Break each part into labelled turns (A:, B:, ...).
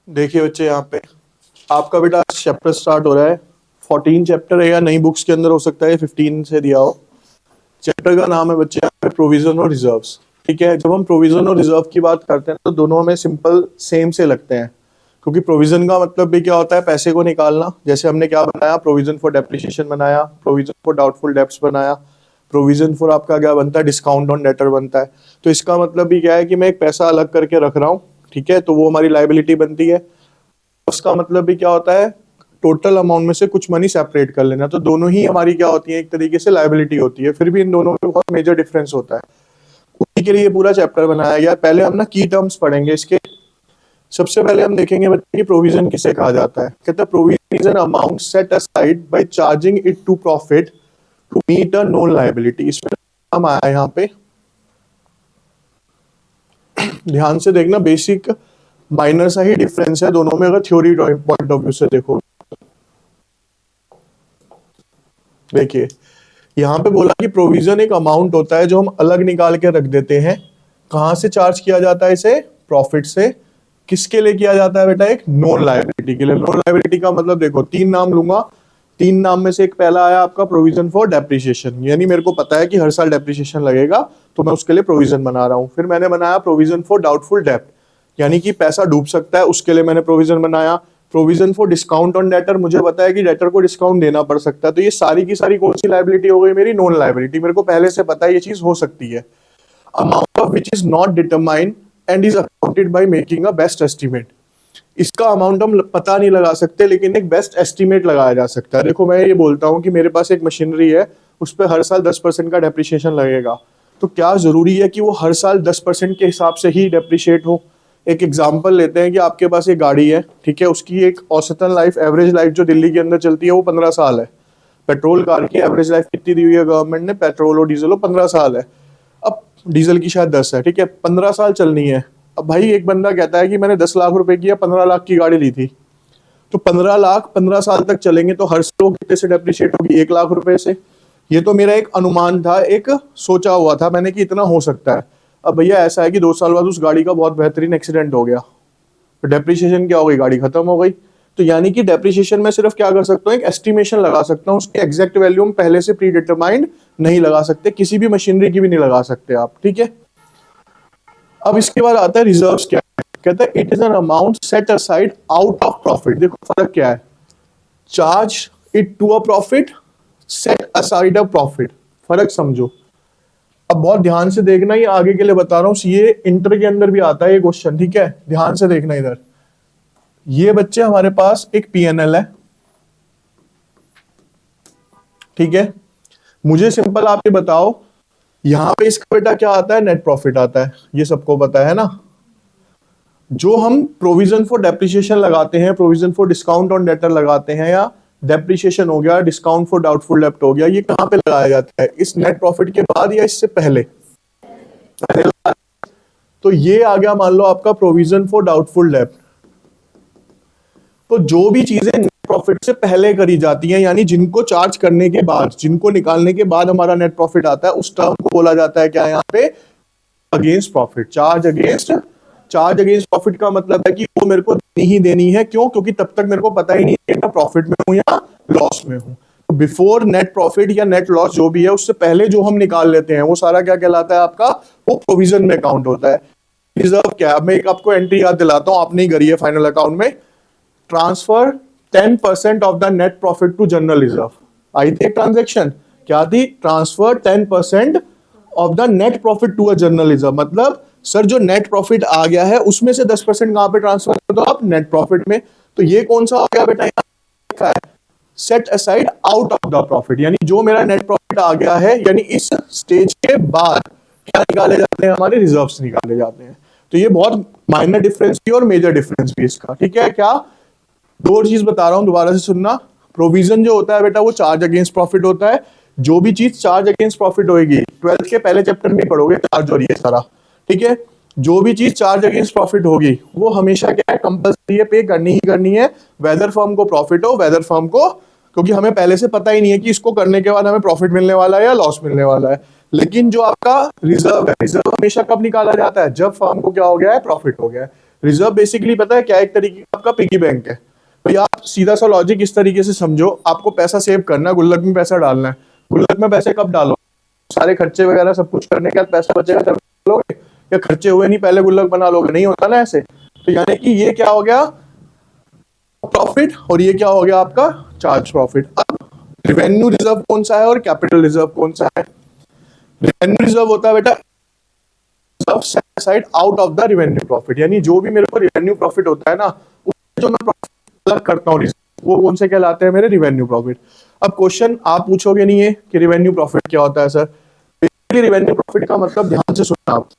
A: देखिए बच्चे, यहाँ पे आपका बेटा चैप्टर स्टार्ट हो रहा है। 14 चैप्टर है या नई बुक्स के अंदर हो सकता है 15 से दिया हो। चैप्टर का नाम है बच्चे यहाँ पे प्रोविजन और रिजर्व्स। ठीक है, जब हम प्रोविजन और रिजर्व की बात करते हैं तो दोनों हमें सिंपल सेम से लगते हैं, क्योंकि प्रोविजन का मतलब भी क्या होता है, पैसे को निकालना। जैसे हमने क्या बनाया, प्रोविजन फॉर डेप्रिसिएशन बनाया, प्रोविजन फॉर डाउटफुल डेब्ट्स बनाया, प्रोविजन फॉर आपका क्या बनता है, डिस्काउंट ऑन डेटर बनता है। तो इसका मतलब भी क्या है कि मैं एक पैसा अलग करके रख रहा हूँ। ठीक है, तो वो हमारी लाइबिलिटी बनती है। उसका मतलब भी क्या होता है, टोटल अमाउंट में से कुछ मनी सेपरेट कर लेना। तो दोनों ही हमारी क्या होती है, एक तरीके से लाइबिलिटी होती है। फिर भी इन दोनों में बहुत मेजर डिफरेंस होता है, उसी के लिए ये पूरा चैप्टर बनाया गया। पहले हम ना की टर्म्स पढ़ेंगे इसके। सबसे पहले हम देखेंगे बच्चे कि प्रोविजन किसे कहा जाता है। कहते हैं provision is an amount set aside by charging it to profit to meet a known liability. इसमें हम आया यहाँ पे, ध्यान से देखना, बेसिक माइनर सा ही डिफरेंस है दोनों में, अगर थ्योरी पॉइंट ऑफ व्यू से देखो। देखिए यहाँ पे बोला कि प्रोविजन एक अमाउंट होता है जो हम अलग निकाल के रख देते हैं। कहां से चार्ज किया जाता है इसे, प्रॉफिट से। किसके लिए किया जाता है बेटा, एक नॉन लायबिलिटी के लिए। नॉन लायबिलिटी का मतलब देखो, तीन नाम लूंगा, तीन नाम में से एक पहला आया आपका प्रोविजन फॉर डेप्रिसिएशन, यानी मेरे को पता है कि हर साल डेप्रिसिएशन लगेगा तो मैं उसके लिए प्रोविजन बना रहा हूं। फिर मैंने बनाया प्रोविजन फॉर डाउटफुल डेब्ट, यानी कि पैसा डूब सकता है, उसके लिए मैंने प्रोविजन बनाया। Provision for discount on debtor, मुझे पता है कि डेटर को डिस्काउंट देना पड़ सकता है। तो ये सारी की सारी कौन सी लायबिलिटी हो गई, मेरी नॉन लायबिलिटी। मेरे को पहले से पता है ये चीज हो सकती है। Amount of which is not determined and is accounted by making a best estimate. इसका अमाउंट हम पता नहीं लगा सकते, लेकिन एक बेस्ट एस्टिमेट लगाया जा सकता है। देखो मैं ये बोलता हूँ कि मेरे पास एक मशीनरी है, उस पर हर साल 10% का डेप्रिसिएशन लगेगा। तो क्या जरूरी है कि वो हर साल 10% के हिसाब से ही डेप्रिशिएट हो। एक एग्जांपल लेते हैं कि आपके पास एक गाड़ी है, ठीक है, उसकी एक औसतन लाइफ, एवरेज लाइफ जो दिल्ली के अंदर चलती है वो 15 साल है। पेट्रोल कार की एवरेज लाइफ कितनी दी हुई है गवर्नमेंट ने, पेट्रोल और डीजल 15 साल है। अब डीजल की शायद 10 है, ठीक है, 15 साल चलनी है। अब भाई एक बंदा कहता है कि मैंने 10 लाख रुपए की या 15 लाख की गाड़ी ली थी, तो 15 लाख 15 साल तक चलेंगे तो हर साल कितने से डेप्रिशिएट होगी, 1 लाख रुपए से। ये तो मेरा एक अनुमान था, एक सोचा हुआ था मैंने कि इतना हो सकता है। अब भैया ऐसा है कि 2 साल बाद उस गाड़ी का बहुत बेहतरीन एक्सीडेंट हो गया, तो डेप्रिसिएशन क्या हो गई, गाड़ी खत्म हो गई। तो यानी कि डेप्रिसिएशन में सिर्फ क्या कर सकता हूँ, एक एस्टिमेशन लगा सकता हूँ, उसके एग्जैक्ट वैल्यू हम पहले से प्री डिटरमाइंड नहीं लगा सकते, किसी भी मशीनरी की भी नहीं लगा सकते आप। ठीक है, अब इसके बाद आता है रिजर्व्स क्या है। कहता है it is an amount set aside out of profit. देखो फर्क क्या है, charge it to a profit, set aside a profit, फर्क समझो। अब बहुत ध्यान से देखना, ये आगे के लिए बता रहा हूं, ये इंटर के अंदर भी आता है ये क्वेश्चन। ठीक है, ध्यान से देखना इधर। ये बच्चे हमारे पास एक पीएनएल है, ठीक है। मुझे सिंपल आप ये बताओ, यहां पे इसका बेटा क्या आता है, नेट प्रॉफिट आता है, ये सबको पता है ना। जो हम प्रोविजन फॉर डेप्रिसिएशन लगाते हैं, provision for discount on debtor लगाते हैं, या डेप्रिसिएशन हो गया, डिस्काउंट फॉर डाउटफुल डेब्ट हो गया, ये कहां पे लगाया जाता है, इस नेट प्रॉफिट के बाद या इससे पहले, पहले। तो ये आ गया मान लो आपका प्रोविजन फॉर डाउटफुल डेब्ट। तो जो भी चीजें नेट प्रॉफिट से पहले करी जाती हैं, यानी जिनको चार्ज करने के बाद, जिनको निकालने के बाद हमारा नेट प्रॉफिट आता है, उस टर्म को बोला जाता है क्या, यहाँ पे against profit, charge against. Charge against profit का मतलब है कि वो मेरे को देनी ही देनी है। क्यों, क्योंकि तब तक मेरे को पता ही नहीं है कि मैं प्रॉफिट में हूं या लॉस में हूं। तो बिफोर नेट प्रॉफिट या नेट लॉस जो भी है, उससे पहले जो हम निकाल लेते हैं वो सारा क्या कहलाता है आपका, वो प्रोविजन में काउंट होता है। रिजर्व क्या है, मैं एक आपको एंट्री याद दिलाता हूं, आपने ही करी है फाइनल अकाउंट में। Transfer 10% of the net profit to general reserve. आई थी एक ट्रांजेक्शन, क्या थी, transfer 10% of the net profit to a general reserve. मतलब सर जो नेट प्रॉफिट आ गया है उसमें से 10% कहां पे ट्रांसफर कर दो आप, नेट प्रॉफिट में। तो ये कौन सा हो गया बेटा, set aside out of the profit, यानी जो मेरा नेट प्रॉफिट आ गया है, यानी इस स्टेज के बाद क्या निकाले जाते हैं, हमारे रिजर्व्स निकाले जाते हैं। तो ये बहुत माइनर डिफरेंस भी और मेजर डिफरेंस भी इसका। ठीक है, क्या दो चीज बता रहा हूं, दोबारा से सुनना। प्रोविजन जो होता है बेटा वो चार्ज अगेंस्ट प्रॉफिट होता है। जो भी चीज चार्ज अगेंस्ट प्रॉफिट होगी, 12th के पहले चैप्टर में पढ़ोगे चार्ज और ये सारा। ठीक है, जो भी चीज चार्ज अगेंस्ट प्रॉफिट होगी वो हमेशा क्या है, कंपल्सरी है, पे करनी ही करनी है, वेदर फर्म को प्रॉफिट हो वेदर फर्म को, क्योंकि हमें पहले से पता ही नहीं है कि इसको करने के बाद हमें प्रॉफिट मिलने वाला है या लॉस मिलने वाला है। लेकिन जो आपका रिजर्व है, रिजर्व हमेशा कब निकाला जाता है, जब फर्म को क्या हो गया है, प्रॉफिट हो गया है। रिजर्व बेसिकली पता है क्या, एक तरीके का आपका पिगी बैंक है। तो आप सीधा सा लॉजिक इस तरीके से समझो, आपको पैसा सेव करना है, गुल्लक में पैसा डालना है। गुल्लक में पैसे कब डालो, सारे खर्चे वगैरह सब कुछ करने के बाद पैसा बचेगा तब लोगे, या खर्चे हुए नहीं पहले गुल्लक बना लोगे, नहीं होता ना ऐसे। तो यानी कि ये क्या हो गया प्रॉफिट, और ये क्या हो गया आपका चार्ज प्रॉफिट। अब रिवेन्यू रिजर्व कौन सा है और कैपिटल रिजर्व कौन सा है? रिवेन्यू रिजर्व होता है बेटा side out of the revenue profit, यानी जो भी मेरे को रिवेन्यू प्रॉफिट होता है ना, उससे जो मैं प्रॉफिट अलग करता हूँ वो कौन से कहलाते हैं मेरे रिवेन्यू प्रॉफिट। अब क्वेश्चन आप पूछोगे नहीं है कि रिवेन्यू प्रॉफिट क्या होता है सर। बेसिकली रिवेन्यू प्रॉफिट का मतलब, ध्यान से सुनना आप,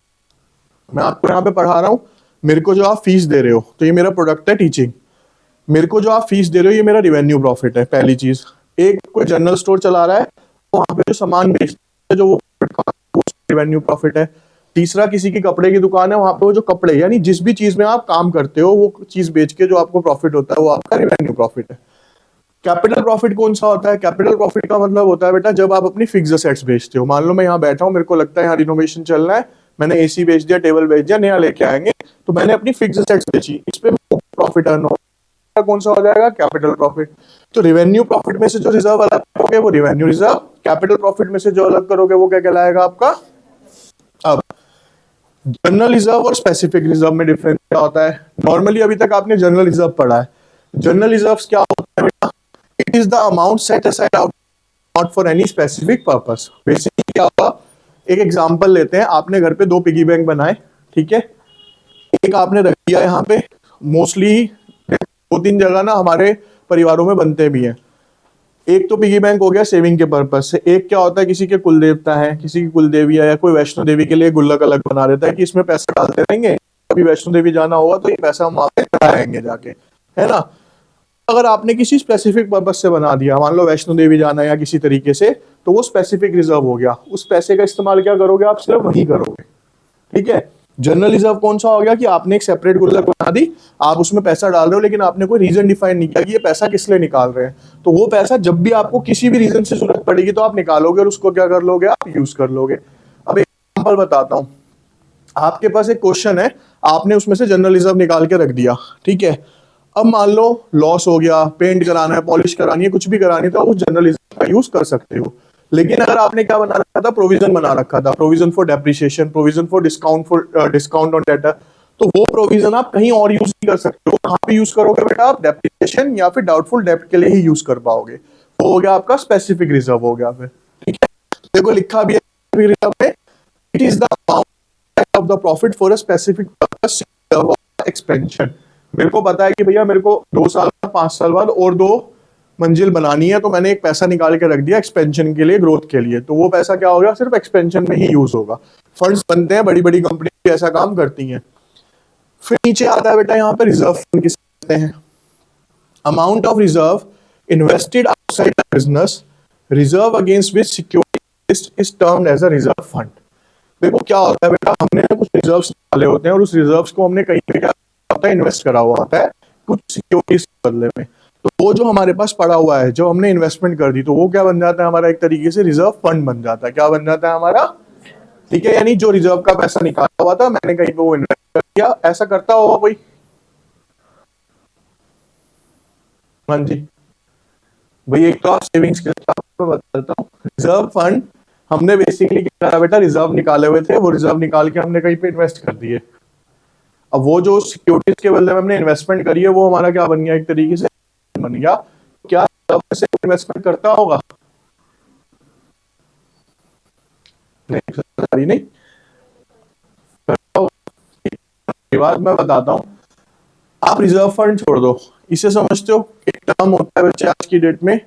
A: मैं आपको यहाँ पे पढ़ा रहा हूँ, मेरे को जो आप फीस दे रहे हो तो ये मेरा प्रोडक्ट है टीचिंग, मेरे को जो आप फीस दे रहे हो ये मेरा रिवेन्यू प्रॉफिट है। पहली चीज, एक कोई जनरल स्टोर चला रहा है, वहां पे जो सामान बेचते हैं जो वो रिवेन्यू प्रॉफिट है। तीसरा, किसी की कपड़े की दुकान है, वहां पे वो जो कपड़े, यानी जिस भी चीज में आप काम करते हो वो चीज बेच के जो आपको प्रॉफिट होता है वो आपका रिवेन्यू प्रॉफिट है। कैपिटल प्रॉफिट कौन सा होता है? कैपिटल प्रॉफिट का मतलब होता है बेटा जब आप अपनी फिक्स्ड असेट्स बेचते हो। मान लो मैं यहाँ बैठा हूँ, मेरे को लगता है यहाँ रिनोवेशन चलना है, मैंने एसी बेच दिया, टेबल बेच दिया, नया लेके आएंगे, तो मैंने अपनी फिक्स्ड असेट्स बेची, इस पे प्रॉफिट अर्न हो, कौन सा हो जाएगा? Capital profit. तो रिवेन्यू प्रॉफिट में से जो रिजर्व अलग करोगे वो रिवेन्यू रिजर्व, कैपिटल प्रॉफिट में से जो अलग करोगे वो क्या कहलाएगा आपका। अब जनरल रिजर्व और स्पेसिफिक रिजर्व में डिफरेंस क्या होता है? नॉर्मली अभी तक आपने जनरल रिजर्व पढ़ा है। जनरल रिजर्व क्या होता है बेटा? It is the amount set aside out not for any specific purpose. Basically क्या होगा, एक एग्जांपल लेते हैं, आपने घर पे दो पिगी बैंक बनाए, ठीक है, एक आपने रख दिया यहाँ पे, मोस्टली दो तीन जगह ना हमारे परिवारों में बनते भी हैं। एक तो पिगी बैंक हो गया सेविंग के पर्पज से, एक क्या होता है किसी के कुल देवता है, किसी की कुल देवी है, या कोई वैष्णो देवी के लिए गुल्लक अलग बना देता है कि इसमें पैसा डालते रहेंगे, कभी वैष्णो देवी जाना होगा तो ये पैसा हम वहां पे लगाएंगे जाके, है ना। अगर आपने किसी स्पेसिफिक पर्पज से बना दिया, मान लो वैष्णो देवी जाना है या किसी तरीके से, तो वो स्पेसिफिक रिजर्व हो गया, उस पैसे का इस्तेमाल क्या करोगे आप? सिर्फ वही करोगे, ठीक है। जनरल रिजर्व कौन सा हो गया कि आपने एक सेपरेट गुल्लक बना दी, आप उसमें पैसा डाल रहे हो, लेकिन आपने कोई रीजन डिफाइन नहीं किया कि ये पैसा किस लिए निकाल रहे हैं, तो वो पैसा जब भी आपको किसी भी रीजन से जरूरत पड़ेगी तो आप निकालोगे और उसको क्या कर लोगे, आप यूज कर लोगे। अब एक एग्जांपल बताता हूं, आपके पास एक क्वेश्चन है, आपने उसमें से जनरल रिजर्व निकाल के रख दिया, ठीक है। अब मान लो लॉस हो गया, पेंट कराना है, पॉलिश करानी है, कुछ भी करानी है, तो आप उस जनरल रिजर्व का यूज कर सकते हो। लेकिन अगर आपने क्या बना रखा था, प्रोविजन बना रखा था, provision for depreciation, provision for discount on data, तो वो प्रोविजन आप कहीं और यूज नहीं कर सकते हो। कहाँ पे यूज करोगे बेटा आप? डेप्रिसिएशन या फिर डाउटफुल डेब्ट के लिए ही यूज कर पाओगे। वो हो गया आपका स्पेसिफिक रिजर्व हो गया फिर, ठीक है। देखो लिखा भी है रिजर्व में, it is the amount of the profit for a specific purpose expansion. मेरे को पता है कि भैया मेरे को 2 साल 5 साल बाद और 2 मंजिल बनानी है, तो मैंने एक पैसा निकाल के रख दिया एक्सपेंशन के लिए, ग्रोथ के लिए, तो वो पैसा क्या होगा? सिर्फ एक्सपेंशन में ही यूज होगा। फंड्स बनते हैं, बड़ी बड़ी कंपनी ऐसा काम करती हैं। फिर नीचे आता है बेटा यहाँ पे रिजर्व फंड किसे कहते हैं? Amount of reserve invested outside the business, reserve against which security is termed as a reserve fund. देखो क्या होता है बेटा, हमने कुछ रिजर्व्स निकाले होते हैं और उस रिजर्व्स को हमने कहीं पे क्या होता है, इन्वेस्ट करा हुआ होता है कुछ सिक्योरिटीज के बदले में। तो वो जो हमारे पास पड़ा हुआ है, जो हमने इन्वेस्टमेंट कर दी, तो वो क्या बन जाता है हमारा? एक तरीके से रिजर्व फंड बन जाता है। क्या बन जाता है हमारा? ठीक है, यानी जो रिजर्व का पैसा निकाला हुआ था मैंने कहीं पे वो इन्वेस्ट कर दिया, ऐसा करता होगा कोई? हाँ जी भाई, एक तो आप सेविंग्स के मैं बता देता हूँ। रिजर्व फंड हमने बेसिकली क्या करा बेटा, रिजर्व निकाले हुए थे, वो रिजर्व निकाल के हमने कहीं पे इन्वेस्ट कर दिए। अब वो जो सिक्योरिटीज के बदले में हमने इन्वेस्टमेंट करी है, वो हमारा क्या बन गया? एक तरीके से बन गया। क्या से इन्वेस्टमेंट करता होगा? नहीं नहीं, बात मैं बताता हूँ। आप रिजर्व फंड छोड़ दो, इसे समझते हो एक टर्म होता है बच्चे आज की डेट में,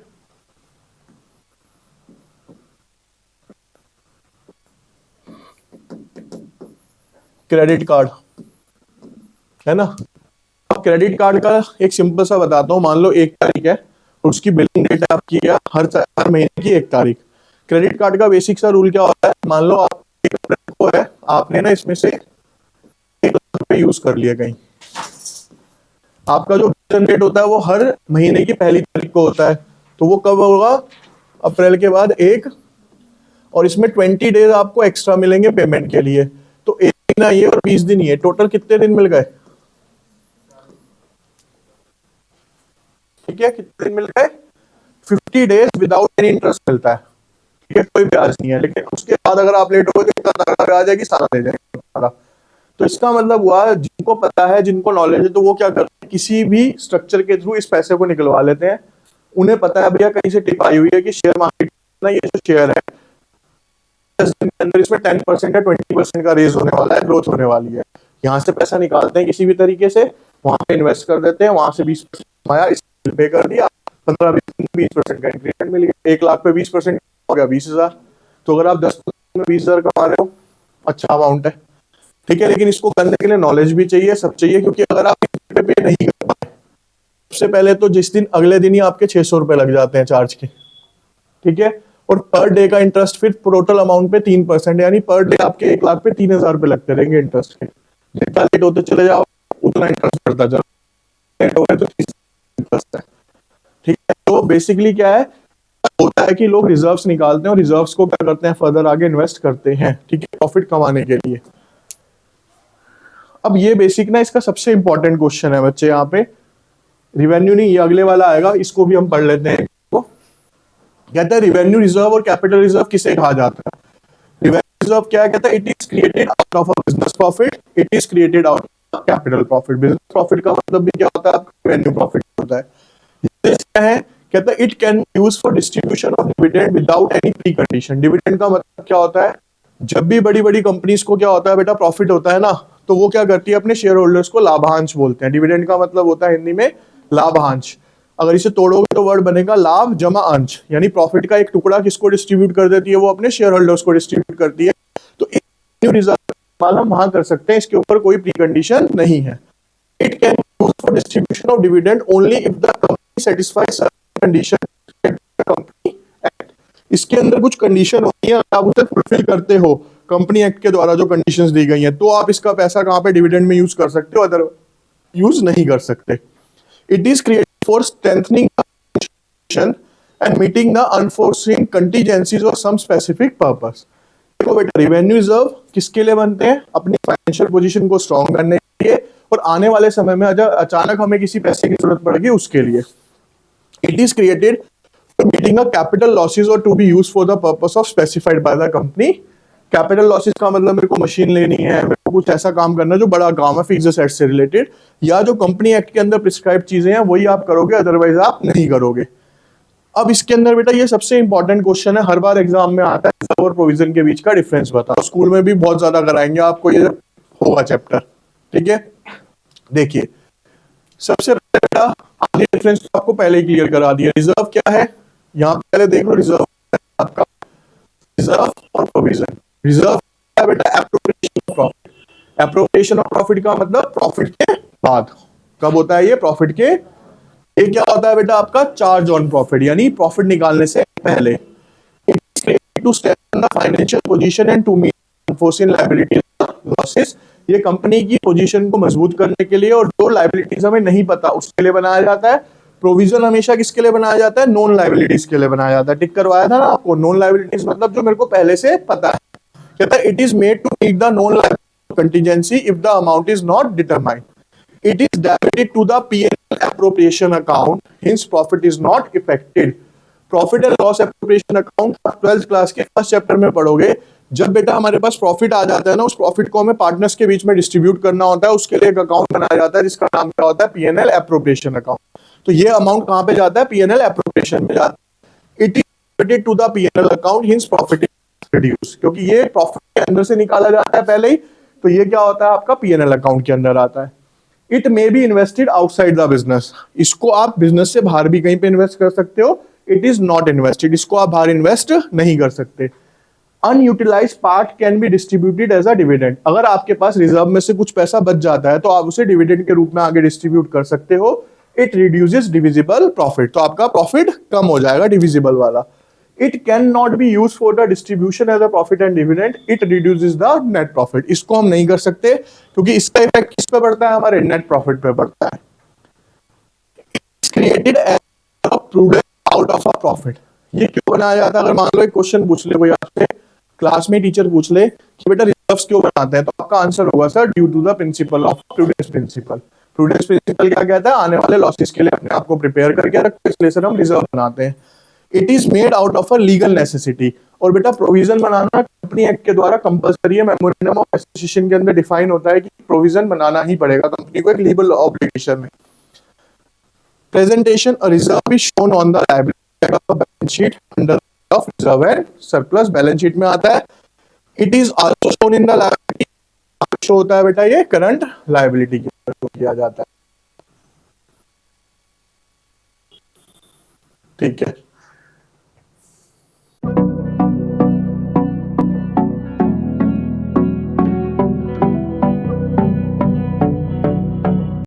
A: क्रेडिट कार्ड, है ना। अब क्रेडिट कार्ड का एक सिंपल सा बताता हूँ, मान लो 1 तारीख है और उसकी बिलिंग डेट आपकी है हर महीने की 1 तारीख। क्रेडिट कार्ड का बेसिक सा रूल क्या होता है, मान लो आप को है, आपने ना इसमें से 1 लाख रुपए यूज कर लिया कहीं, आपका जो रेट होता है वो हर महीने की पहली तारीख को होता है, तो वो कब होगा? अप्रैल के बाद 1, और इसमें 20 डेज आपको एक्स्ट्रा मिलेंगे पेमेंट के लिए, तो 1 दिन ये और 20 दिन ये, टोटल कितने दिन मिल गए? ठीक है, कितने दिन मिलता है? 50 डेज विदाउट एनी इंटरेस्ट मिलता है, ठीक है, कोई ब्याज नहीं है। लेकिन उसके बाद अगर आप लेट हो तो कितना ब्याज आएगी? सारा दे जाएंगे सारा। तो इसका मतलब हुआ जिनको पता है, जिनको नॉलेज है, तो वो क्या करते हैं, किसी भी स्ट्रक्चर के थ्रू इस पैसे को निकलवा लेते हैं। उन्हें पता है भैया कहीं से टिप आई हुई है कि शेयर मार्केट ना, ये जो शेयर है 10 दिन के अंदर इसमें 10% या 20% का रेज होने वाला है, ग्रोथ होने वाली है। यहाँ से पैसा निकालते हैं किसी भी तरीके से, वहां पे इन्वेस्ट कर देते हैं, वहां से 20% आया, इस पे कर दिया, 15-20% का इंक्रीमेंट मिल गया, 1 लाख पे 20% हो गया 20,000। तो अगर आप 10 में 20,000 कमा रहे हो, अच्छा अमाउंट है, ठीक है। लेकिन इसको करने के लिए नॉलेज भी चाहिए, सब चाहिए, क्योंकि अगर आप पे नहीं कर पाए, सबसे पहले तो जिस दिन अगले दिन ही आपके 600 रुपए लग जाते हैं चार्ज के, ठीक है। और पर डे का इंटरेस्ट फिर टोटल अमाउंट पे 3%, यानी पर डे आपके 1 लाख पे 3,000 रुपए लगते रहेंगे इंटरेस्ट के। जितना लेट होते चले जाओ उतना इंटरेस्ट बढ़ता चलो, लेट हो गए तो इंटरेस्ट है, ठीक है। तो बेसिकली क्या है, होता है कि लोग रिजर्व्स निकालते हैं और रिजर्व्स को क्या करते हैं, फर्दर आगे इन्वेस्ट करते हैं, ठीक है, प्रॉफिट कमाने के लिए। अब ये बेसिक ना इसका सबसे इंपॉर्टेंट क्वेश्चन है बच्चे, यहाँ पे रिवेन्यू नहीं, ये अगले वाला आएगा, इसको भी हम पढ़ लेते हैं। कहता है रिवेन्यू रिजर्व और कैपिटल रिजर्व किसे कहा जाता है? रिवेन्यू रिजर्व क्या कहता है? It is created out of a business profit, it is created out of capital profit. Business profit का मतलब भी क्या होता है? रेवेन्यू प्रॉफिट होता है। क्या है? कहता है it can use for distribution of dividend without any pre condition. Dividend का मतलब क्या होता है? जब भी बड़ी बड़ी कंपनीज को क्या होता है बेटा, प्रॉफिट होता है ना, तो वो क्या करती है, अपने शेयर होल्डर्स को लाभांश बोलते हैं। डिविडेंड का मतलब होता है हिंदी में लाभांश। अगर इसे तोड़ोगे तो वर्ड बनेगा लाभ जमा अंश, यानी प्रॉफिट का एक टुकड़ा किसको डिस्ट्रीब्यूट कर देती है? वो अपने शेयर होल्डर्स को डिस्ट्रीब्यूट करती है। तो रिजर्व हम वहां कर सकते हैं, इसके ऊपर कोई प्री कंडीशन नहीं है। It can use for distribution of dividend only if the company satisfies condition company act. इसके अंदर कुछ कंडीशन होती है, आप उसे फुलफिल करते हो कंपनी एक्ट के द्वारा जो कंडीशंस दी गई हैं, तो आप इसका पैसा कहां पे डिविडेंड में यूज कर सकते हो, अदर यूज नहीं कर सकते। It is created for strengthening and meeting the unforeseen contingencies or some specific purpose। देखो बेटा, रेवेन्यू रिजर्व किसके लिए बनते हैं? अपनी फाइनेंशियल पोजीशन को स्ट्रॉन्ग करने के लिए, और आने वाले समय में अचानक हमें किसी पैसे की जरूरत पड़ेगी उसके लिए। It is created for meeting a capital losses और to be used for the purpose of specified by the company. Capital losses का मतलब मेरे को मशीन लेनी है, मेरे को कुछ ऐसा काम करना जो बड़ा काम है, फिक्स्ड एसेट से रिलेटेड, या जो कंपनी एक्ट के अंदर प्रिस्क्राइब चीजें हैं वही आप करोगे, अदरवाइज आप नहीं करोगे। अब इसके अंदर बेटा ये सबसे इंपॉर्टेंट क्वेश्चन है, हर बार एग्जाम में आता है, रिजर्व और प्रोविजन के बीच का डिफरेंस बताओ। स्कूल में भी बहुत ज्यादा कराएंगे आपको, ये होगा चैप्टर, ठीक है। देखिए सबसे बेटा आगे डिफरेंस आपको पहले ही क्लियर करा दिया। रिजर्व क्या है, यहाँ पहले देख लो, रिजर्व आपका रिजर्व और प्रोविजन। रिजर्व है बेटा appropriation of profit. Appropriation of profit का मतलब प्रॉफिट के बाद। कब होता है ये? प्रॉफिट के। ये क्या होता है बेटा आपका? चार्ज ऑन प्रॉफिट, यानी प्रॉफिट निकालने से पहले। To strengthen the financial position and to meet unforeseen liabilities losses. ये कंपनी की पोजीशन को मजबूत करने के लिए, और जो लायबिलिटीज हमें नहीं पता उसके लिए बनाया जाता है। प्रोविजन हमेशा किसके लिए बनाया जाता है? नॉन लायबिलिटीज के लिए बनाया जाता है। टिक करवाया था ना आपको, नॉन लायबिलिटीज मतलब जो मेरे को पहले से पता है। कहता है it is made to meet the non liability contingency if the amount is not determined. It is debited to the P&L appropriation account, hence profit is not affected। Profit and loss appropriation account 12th class के first chapter में पढ़ोगे। जब बेटा हमारे पास profit आ जाता है ना, उस प्रॉफिट को हमें पार्टनर्स के बीच में डिस्ट्रीब्यूट करना होता है, उसके लिए एक अकाउंट बनाया जाता है जिसका नाम क्या होता है? P&L appropriation account. तो ये अमाउंट कहां पे जाता है? P&L एप्रोप्रिएशन में जाता है। It is debited to the P&L account, hence profit is reduce, क्योंकि ये प्रॉफिट के अंदर से निकाला जाता है पहले ही, तो ये क्या होता है आपका? P&L अकाउंट के अंदर आता है। It may be invested outside the business. इसको आप बिजनेस से बाहर भी कहीं पे इन्वेस्ट कर सकते हो। इट इज नॉट इन्वेस्टेड, इसको आप बाहर इन्वेस्ट नहीं कर सकते। Unutilised part can be distributed as a dividend. अगर आपके पास रिजर्व में से कुछ पैसा बच जाता है तो आप उसे डिविडेंड के रूप में आगे डिस्ट्रीब्यूट कर सकते हो। इट रिड्यूसेस डिविजिबल प्रॉफिट, तो आपका प्रॉफिट कम हो जाएगा डिविजिबल वाला। It can not be use for the distribution as a profit and dividend, it reduces the net profit. इसको हम नहीं कर सकते क्योंकि इसका इफेक्ट किस पे पड़ता है? हमारे नेट प्रॉफिट पे पड़ता है। Created as a prudent out of a profit. ये क्यों बनाया जाता है? अगर मान लो एक क्वेश्चन पूछ ले कोई आपसे, क्लास में टीचर पूछ ले कि बेटा रिजर्व्स क्यों बनाते हैं, तो आपका आंसर होगा sir due to the principle of prudence principle. Prudence principle क्या कहता है, आने वाले लॉसेस के लिए अपने आप को प्रिपेयर करके रखो, इसलिए सर हम रिजर्व बनाते हैं। It is made out of a legal necessity. और बेटा प्रोविजन बनाना कंपनी एक्ट के द्वारा कंपलसरी है, मेमोरेंडम ऑफ एसोसिएशन के अंदर डिफाइन होता है कि प्रोविजन बनाना ही पड़ेगा कंपनी को एक लीगल ऑब्लिगेशन में। Presentation a reserve is shown on the liability of balance sheet under of reserve and surplus, balance sheet में आता है। It is also shown in the liability, show होता है बेटा ये करंट लायबिलिटी के ऊपर किया जाता है। ठीक है।